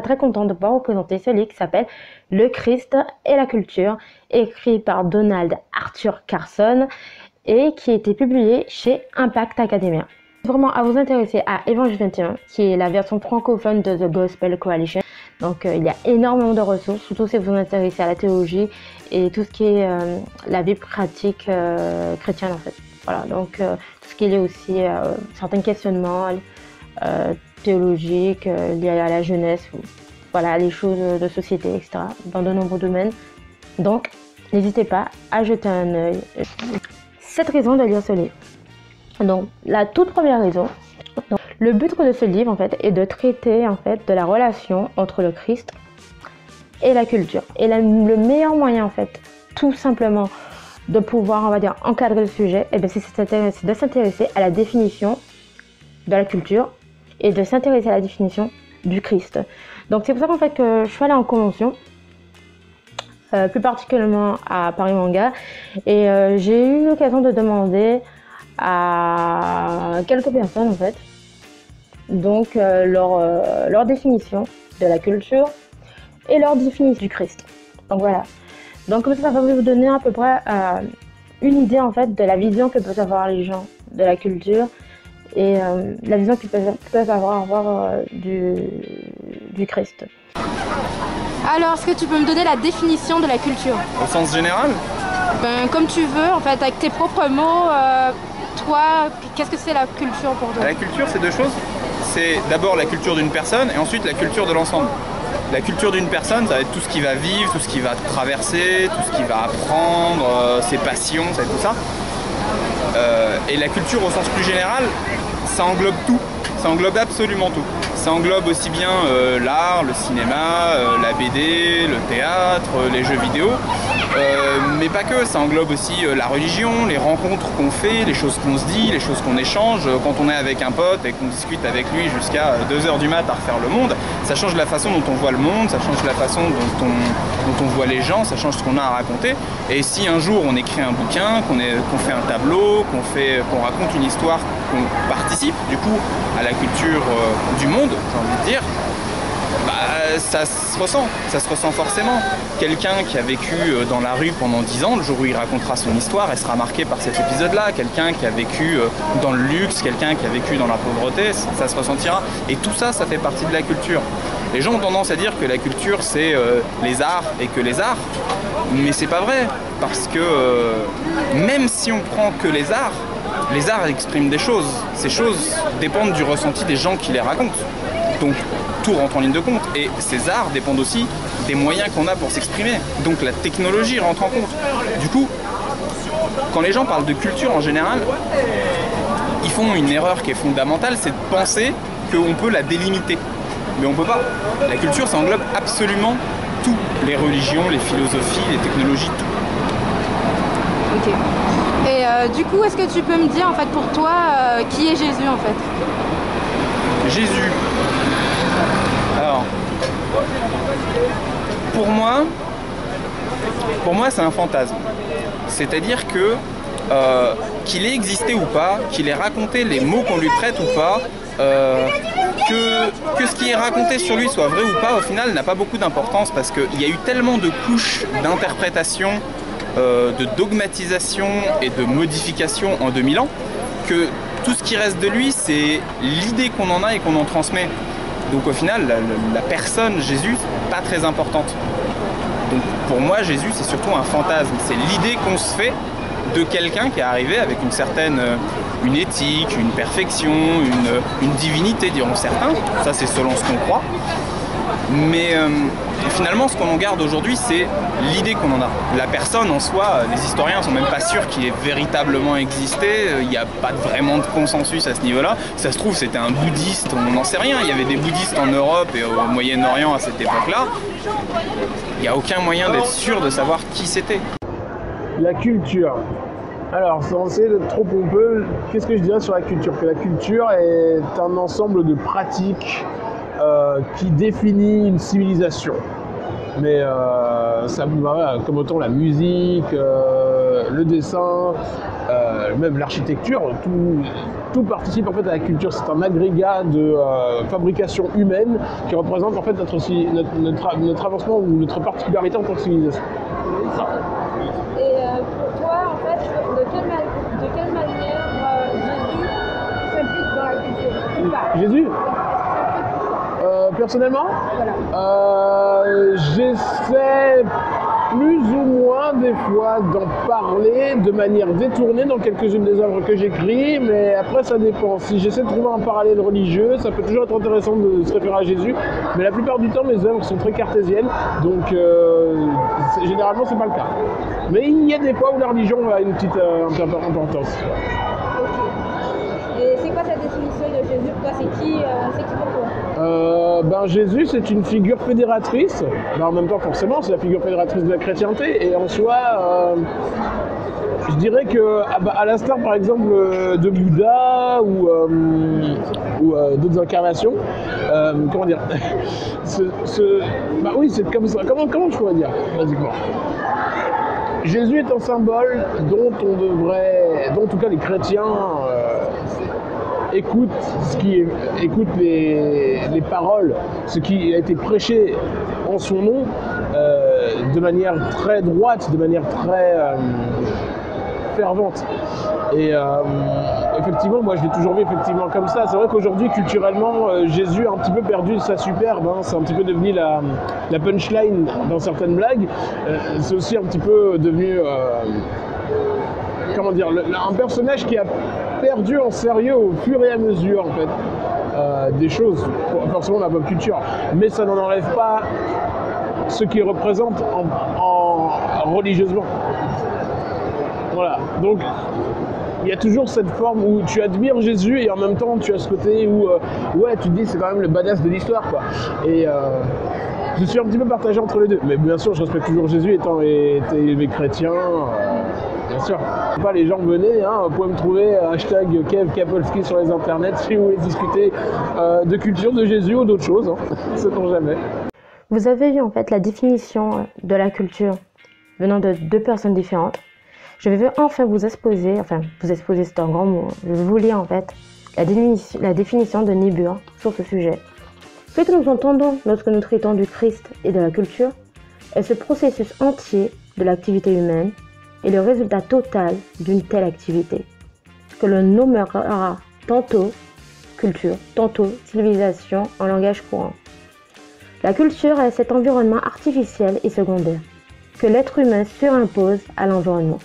Très content de pouvoir vous présenter ce livre qui s'appelle Le Christ et la culture, écrit par Donald Arthur Carson et qui a été publié chez Impact Academia. Vraiment à vous intéresser à Évangile 21, qui est la version francophone de The Gospel Coalition. Donc il y a énormément de ressources, surtout si vous vous intéressez à la théologie et tout ce qui est la vie pratique chrétienne en fait. Voilà, donc tout ce qui est aussi certains questionnements théologiques liés à la jeunesse, ou, voilà, les choses de société, etc. dans de nombreux domaines. Donc n'hésitez pas à jeter un œil. 7 raisons de lire ce livre. Donc la toute première raison, le but de ce livre en fait est de traiter en fait de la relation entre le Christ et la culture. Et le meilleur moyen en fait, tout simplement, de pouvoir, on va dire, encadrer le sujet, et bien c'est de s'intéresser à la définition de la culture et de s'intéresser à la définition du Christ. Donc c'est pour ça qu'en fait que je suis allée en convention, plus particulièrement à Paris Manga, et j'ai eu l'occasion de demander à quelques personnes en fait, donc leur définition de la culture et leur définition du Christ. Donc voilà. Donc comme ça va vous donner à peu près une idée en fait de la vision que peuvent avoir les gens de la culture et la vision qu'ils peuvent avoir du Christ. Alors, est-ce que tu peux me donner la définition de la culture? Au sens général? Ben, comme tu veux, en fait, avec tes propres mots. Toi, qu'est-ce que c'est la culture pour toi? La culture, c'est deux choses. C'est d'abord la culture d'une personne et ensuite la culture de l'ensemble. La culture d'une personne, ça va être tout ce qu'il va vivre, tout ce qu'il va traverser, tout ce qu'il va apprendre, ses passions, ça va être tout ça. Et la culture au sens plus général, ça englobe tout. Ça englobe absolument tout. Ça englobe aussi bien l'art, le cinéma, la BD, le théâtre, les jeux vidéo. Mais pas que, ça englobe aussi la religion, les rencontres qu'on fait, les choses qu'on se dit, les choses qu'on échange. Quand on est avec un pote et qu'on discute avec lui jusqu'à 2 h du mat à refaire le monde, ça change la façon dont on voit le monde, ça change la façon dont on voit les gens, ça change ce qu'on a à raconter. Et si un jour on écrit un bouquin, qu'on fait un tableau, qu'on raconte une histoire, qu'on participe du coup à la culture du monde, j'ai envie de dire, bah, ça se ressent forcément. Quelqu'un qui a vécu dans la rue pendant 10 ans, le jour où il racontera son histoire, elle sera marquée par cet épisode-là. Quelqu'un qui a vécu dans le luxe, quelqu'un qui a vécu dans la pauvreté, ça se ressentira. Et tout ça, ça fait partie de la culture. Les gens ont tendance à dire que la culture, c'est les arts et que les arts, mais c'est pas vrai. Parce que même si on prend que les arts expriment des choses. Ces choses dépendent du ressenti des gens qui les racontent. Donc tout rentre en ligne de compte. Et ces arts dépendent aussi des moyens qu'on a pour s'exprimer. Donc la technologie rentre en compte. Du coup, quand les gens parlent de culture en général, ils font une erreur qui est fondamentale, c'est de penser qu'on peut la délimiter. Mais on peut pas. La culture, ça englobe absolument tout. Les religions, les philosophies, les technologies, tout. Ok. Et du coup, est-ce que tu peux me dire, en fait, pour toi, qui est Jésus, en fait? Jésus. Alors, pour moi, c'est un fantasme. C'est-à-dire que qu'il ait existé ou pas, qu'il ait raconté les mots qu'on lui prête ou pas, que ce qui est raconté sur lui soit vrai ou pas, au final, n'a pas beaucoup d'importance parce qu'il y a eu tellement de couches d'interprétation, de dogmatisation et de modification en 2000 ans que tout ce qui reste de lui, c'est l'idée qu'on en a et qu'on en transmet. Donc au final, la personne Jésus, pas très importante. Donc pour moi, Jésus, c'est surtout un fantasme. C'est l'idée qu'on se fait de quelqu'un qui est arrivé avec une certaine une éthique, une perfection, une divinité, diront certains. Ça, c'est selon ce qu'on croit. Mais finalement, ce qu'on en garde aujourd'hui, c'est l'idée qu'on en a. La personne en soi, les historiens ne sont même pas sûrs qu'il ait véritablement existé. Il n'y a pas vraiment de consensus à ce niveau-là. Ça se trouve, c'était un bouddhiste, on n'en sait rien. Il y avait des bouddhistes en Europe et au Moyen-Orient à cette époque-là. Il n'y a aucun moyen d'être sûr de savoir qui c'était. La culture. Alors, sans essayer d'être trop pompeux, qu'est-ce que je dirais sur la culture? Que la culture est un ensemble de pratiques qui définit une civilisation. Mais ça, voilà, comme autant la musique, le dessin, même l'architecture, tout participe en fait à la culture. C'est un agrégat de fabrication humaine qui représente en fait notre avancement ou notre particularité en tant que civilisation. Et pour toi, en fait, de quelle manière Jésus s'implique dans la culture ou pas? Jésus personnellement, j'essaie plus ou moins des fois d'en parler de manière détournée dans quelques-unes des œuvres que j'écris, mais après ça dépend. Si j'essaie de trouver un parallèle religieux, ça peut toujours être intéressant de se référer à Jésus, mais la plupart du temps mes œuvres sont très cartésiennes, donc généralement c'est pas le cas. Mais il y a des fois où la religion a une petite importance. Et c'est quoi ta définition de Jésus? Pour toi, c'est qui pour toi? Jésus, c'est une figure fédératrice. En même temps, forcément, c'est la figure fédératrice de la chrétienté. Et en soi, je dirais que, à l'instar, par exemple, de Bouddha ou d'autres incarnations, comment dire oui, c'est comme ça. Comment je pourrais dire, basiquement? Jésus est un symbole dont en tout cas les chrétiens écoutent les paroles, ce qui a été prêché en son nom de manière très droite, de manière très fervente. Et effectivement, moi je l'ai toujours vu effectivement comme ça. C'est vrai qu'aujourd'hui, culturellement, Jésus a un petit peu perdu sa superbe. C'est un petit peu devenu la punchline dans certaines blagues. C'est aussi un petit peu devenu, comment dire, un personnage qui a perdu en sérieux au fur et à mesure, en fait, des choses, forcément la pop culture. Mais ça n'en enlève pas ce qu'il représente religieusement. Voilà, donc il y a toujours cette forme où tu admires Jésus et en même temps tu as ce côté où ouais, tu te dis c'est quand même le badass de l'histoire, quoi. Et je suis un petit peu partagé entre les deux, mais bien sûr je respecte toujours Jésus étant élevé chrétien, bien sûr. Pas les gens venez, vous pouvez me trouver hashtag Kev Kapolski sur les internets si vous voulez discuter de culture de Jésus ou d'autres choses, sait-on jamais. Vous avez vu en fait la définition de la culture venant de deux personnes différentes. Je vais enfin vous exposer c'est un grand mot, je vais vous lire en fait la définition de Niebuhr sur ce sujet. Ce que nous entendons lorsque nous traitons du Christ et de la culture est ce processus entier de l'activité humaine et le résultat total d'une telle activité, que l'on nommera tantôt culture, tantôt civilisation en langage courant. La culture est cet environnement artificiel et secondaire que l'être humain surimpose à l'environnement.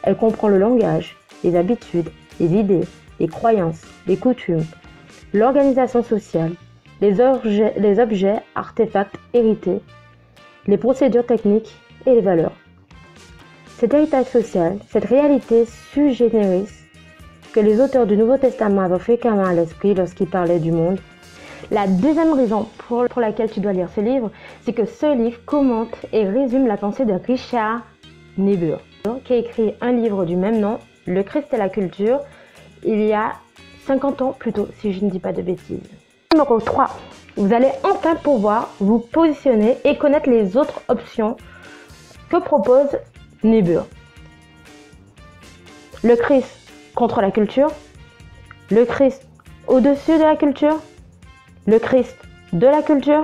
Elle comprend le langage, les habitudes, les idées, les croyances, les coutumes, l'organisation sociale, les objets, artefacts hérités, les procédures techniques et les valeurs. Cet héritage social, cette réalité sui generis que les auteurs du Nouveau Testament avaient fréquemment à l'esprit lorsqu'ils parlaient du monde. La deuxième raison pour laquelle tu dois lire ce livre, c'est que ce livre commente et résume la pensée de Richard Niebuhr, qui a écrit un livre du même nom, Le Christ et la culture, il y a 50 ans plus tôt, si je ne dis pas de bêtises. Numéro 3. Vous allez enfin pouvoir vous positionner et connaître les autres options que propose Niebuhr. Le Christ contre la culture, le Christ au-dessus de la culture, le Christ de la culture,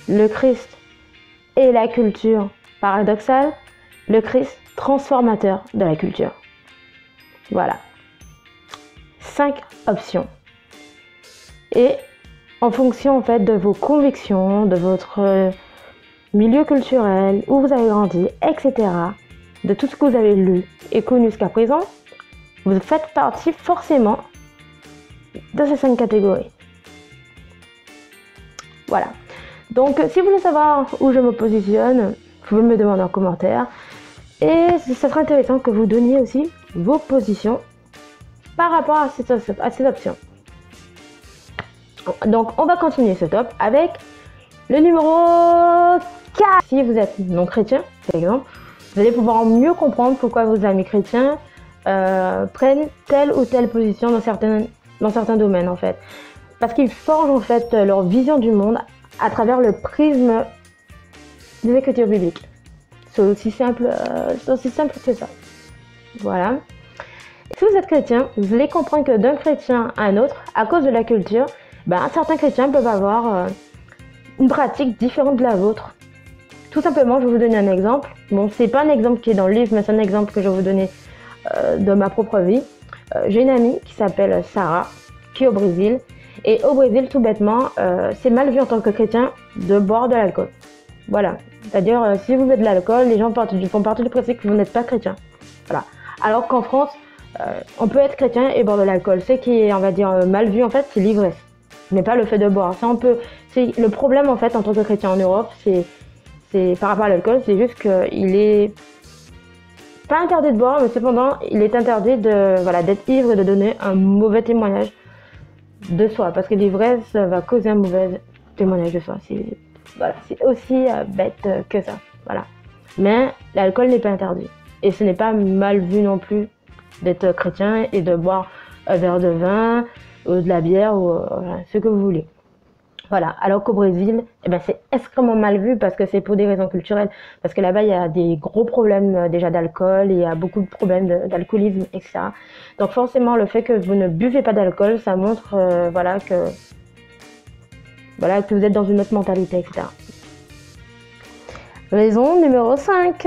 le Christ et la culture paradoxale, le Christ transformateur de la culture. Voilà. 5 options. Et en fonction en fait de vos convictions, de votre milieu culturel, où vous avez grandi, etc., de tout ce que vous avez lu et connu jusqu'à présent, vous faites partie forcément de ces 5 catégories. Voilà. Donc, si vous voulez savoir où je me positionne, vous pouvez me demander en commentaire. Et ce sera intéressant que vous donniez aussi vos positions par rapport à ces options. Donc, on va continuer ce top avec le numéro 4. Si vous êtes non chrétien, par exemple, vous allez pouvoir mieux comprendre pourquoi vos amis chrétiens prennent telle ou telle position dans certains domaines, en fait. Parce qu'ils forgent, en fait, leur vision du monde à travers le prisme des écritures bibliques. C'est aussi simple que ça. Voilà. si vous êtes chrétien, vous allez comprendre que d'un chrétien à un autre, à cause de la culture, certains chrétiens peuvent avoir une pratique différente de la vôtre. Tout simplement, je vais vous donner un exemple. Bon, c'est pas un exemple qui est dans le livre, mais c'est un exemple que je vais vous donner de ma propre vie. J'ai une amie qui s'appelle Sarah, qui est au Brésil. Et au Brésil, tout bêtement, c'est mal vu en tant que chrétien de boire de l'alcool. Voilà. C'est-à-dire, si vous buvez de l'alcool, les gens font partie du principe que vous n'êtes pas chrétien. Voilà. Alors qu'en France, on peut être chrétien et boire de l'alcool. Ce qui est, on va dire, mal vu, en fait, c'est l'ivresse. Mais pas le fait de boire. Ça, c'est le problème, en fait, en tant que chrétien en Europe, c'est par rapport à l'alcool, c'est juste qu'il est pas interdit de boire, mais cependant, il est interdit d'être ivre et de donner un mauvais témoignage de soi. Parce que l'ivresse va causer un mauvais témoignage de soi. C'est aussi bête que ça. Voilà. Mais l'alcool n'est pas interdit. Et ce n'est pas mal vu non plus d'être chrétien et de boire un verre de vin ou de la bière ou ce que vous voulez. Voilà. Alors qu'au Brésil, c'est extrêmement mal vu parce que c'est pour des raisons culturelles. Parce que là-bas, il y a des gros problèmes déjà d'alcool, il y a beaucoup de problèmes d'alcoolisme, etc. Donc forcément, le fait que vous ne buvez pas d'alcool, ça montre que vous êtes dans une autre mentalité, etc. Raison numéro 5.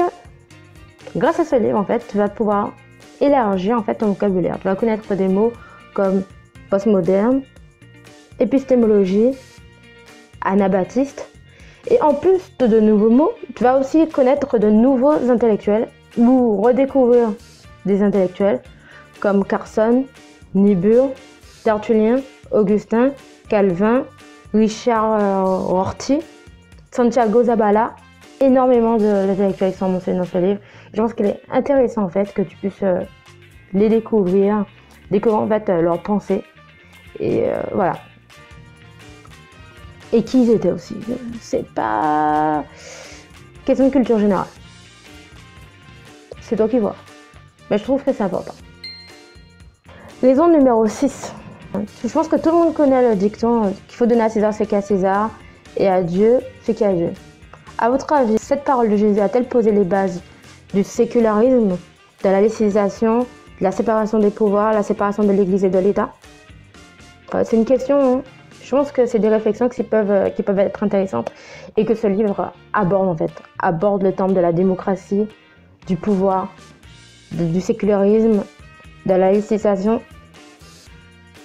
Grâce à ce livre, en fait, tu vas pouvoir élargir en fait ton vocabulaire. Tu vas connaître des mots comme postmoderne, épistémologie, anabaptiste. Et en plus de nouveaux mots, tu vas aussi connaître de nouveaux intellectuels ou redécouvrir des intellectuels comme Carson, Niebuhr, Tertullien, Augustin, Calvin, Richard Rorty, Santiago Zabala. Énormément d'intellectuels qui sont mentionnés dans ce livre. Je pense qu'il est intéressant en fait que tu puisses les découvrir en fait leurs pensées et voilà. Et qui ils étaient aussi. C'est pas question de culture générale. C'est toi qui vois. Mais je trouve que c'est important. Raison numéro 6. Je pense que tout le monde connaît le dicton qu'il faut donner à César ce qui est à César et à Dieu ce qui est à Dieu. À votre avis, cette parole de Jésus a-t-elle posé les bases du sécularisme, de la laïcisation, de la séparation des pouvoirs, la séparation de l'Église et de l'État? C'est une question, je pense que c'est des réflexions qui peuvent être intéressantes et que ce livre aborde le thème de la démocratie, du pouvoir, du sécularisme, de la laïcisation.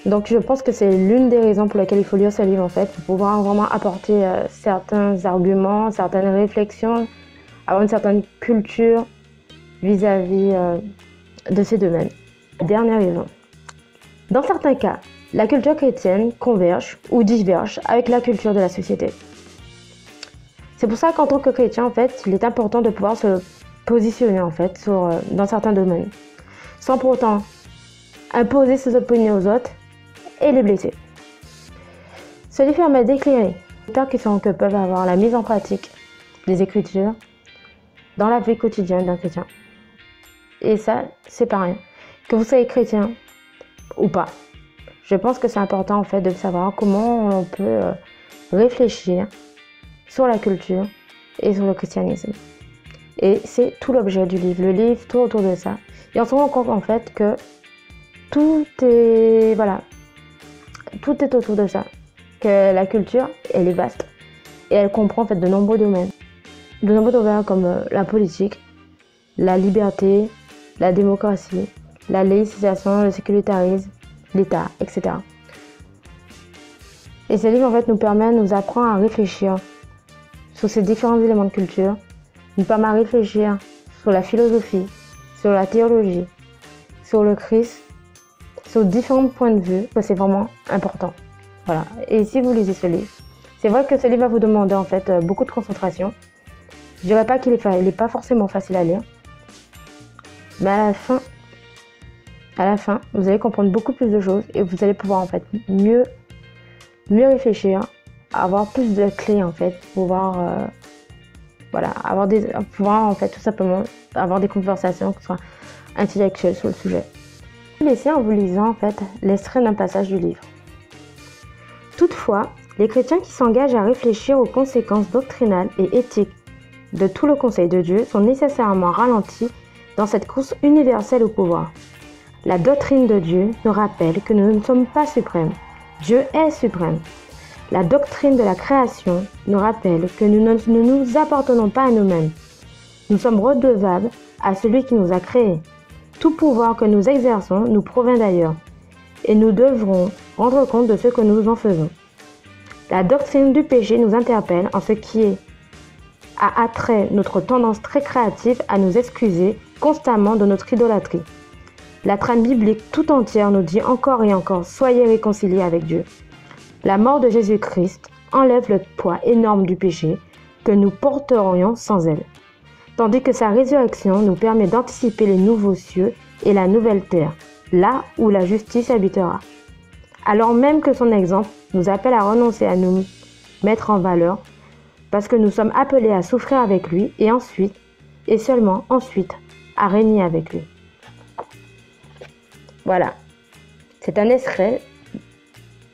Donc je pense que c'est l'une des raisons pour lesquelles il faut lire ce livre en fait, pour pouvoir vraiment apporter certains arguments, certaines réflexions, avoir une certaine culture vis-à-vis de ces domaines. Dernière raison. Dans certains cas, la culture chrétienne converge ou diverge avec la culture de la société. C'est pour ça qu'en tant que chrétien, en fait, il est important de pouvoir se positionner en fait dans certains domaines, sans pour autant imposer ses opinions aux autres et les blesser. Ce livre permet d'éclairer les peurs que peuvent avoir la mise en pratique des Écritures dans la vie quotidienne d'un chrétien. Et ça, c'est pas rien. Que vous soyez chrétien ou pas, je pense que c'est important en fait de savoir comment on peut réfléchir sur la culture et sur le christianisme. Et c'est tout l'objet du livre. Le livre tourne autour de ça. Et on se rend compte en fait que tout est autour de ça. Que la culture, elle est vaste. Et elle comprend en fait de nombreux domaines. De nombreux domaines comme la politique, la liberté, la démocratie, la laïcisation, le séculitarisme, l'État, etc. Et ce livre en fait nous apprend à réfléchir sur ces différents éléments de culture, nous permet à réfléchir sur la philosophie, sur la théologie, sur le Christ, sur différents points de vue, c'est vraiment important. Voilà. Et si vous lisez ce livre, c'est vrai que ce livre va vous demander en fait beaucoup de concentration. Je dirais pas qu'il est pas forcément facile à lire, mais à la fin, vous allez comprendre beaucoup plus de choses et vous allez pouvoir en fait mieux réfléchir, avoir plus de clés en fait, pouvoir en fait tout simplement avoir des conversations qui soient intellectuelles sur le sujet. Laissez en vous lisant en fait l'extrait d'un passage du livre. Toutefois, les chrétiens qui s'engagent à réfléchir aux conséquences doctrinales et éthiques de tout le conseil de Dieu sont nécessairement ralentis dans cette course universelle au pouvoir. La doctrine de Dieu nous rappelle que nous ne sommes pas suprêmes. Dieu est suprême. La doctrine de la création nous rappelle que nous ne nous appartenons pas à nous-mêmes. Nous sommes redevables à celui qui nous a créés. Tout pouvoir que nous exerçons nous provient d'ailleurs, et nous devrons rendre compte de ce que nous en faisons. La doctrine du péché nous interpelle en ce qui a attrait notre tendance très créative à nous excuser constamment de notre idolâtrie. La trame biblique tout entière nous dit encore et encore « Soyez réconciliés avec Dieu ». La mort de Jésus-Christ enlève le poids énorme du péché que nous porterions sans elle, tandis que sa résurrection nous permet d'anticiper les nouveaux cieux et la nouvelle terre, là où la justice habitera. Alors même que son exemple nous appelle à renoncer à nous mettre en valeur, parce que nous sommes appelés à souffrir avec lui et ensuite, et seulement ensuite, à régner avec lui. Voilà, c'est un extrait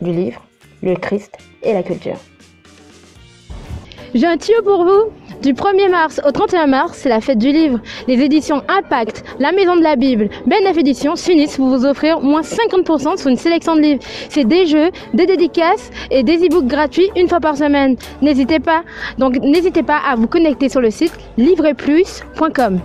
du livre Le Christ et la culture. J'ai un tuyau pour vous. Du 1er mars au 31 mars, c'est la fête du livre. Les éditions Impact, La Maison de la Bible, BNF Éditions s'unissent pour vous offrir moins 50% sur une sélection de livres. C'est des jeux, des dédicaces et des e-books gratuits une fois par semaine. N'hésitez pas à vous connecter sur le site livreplus.com.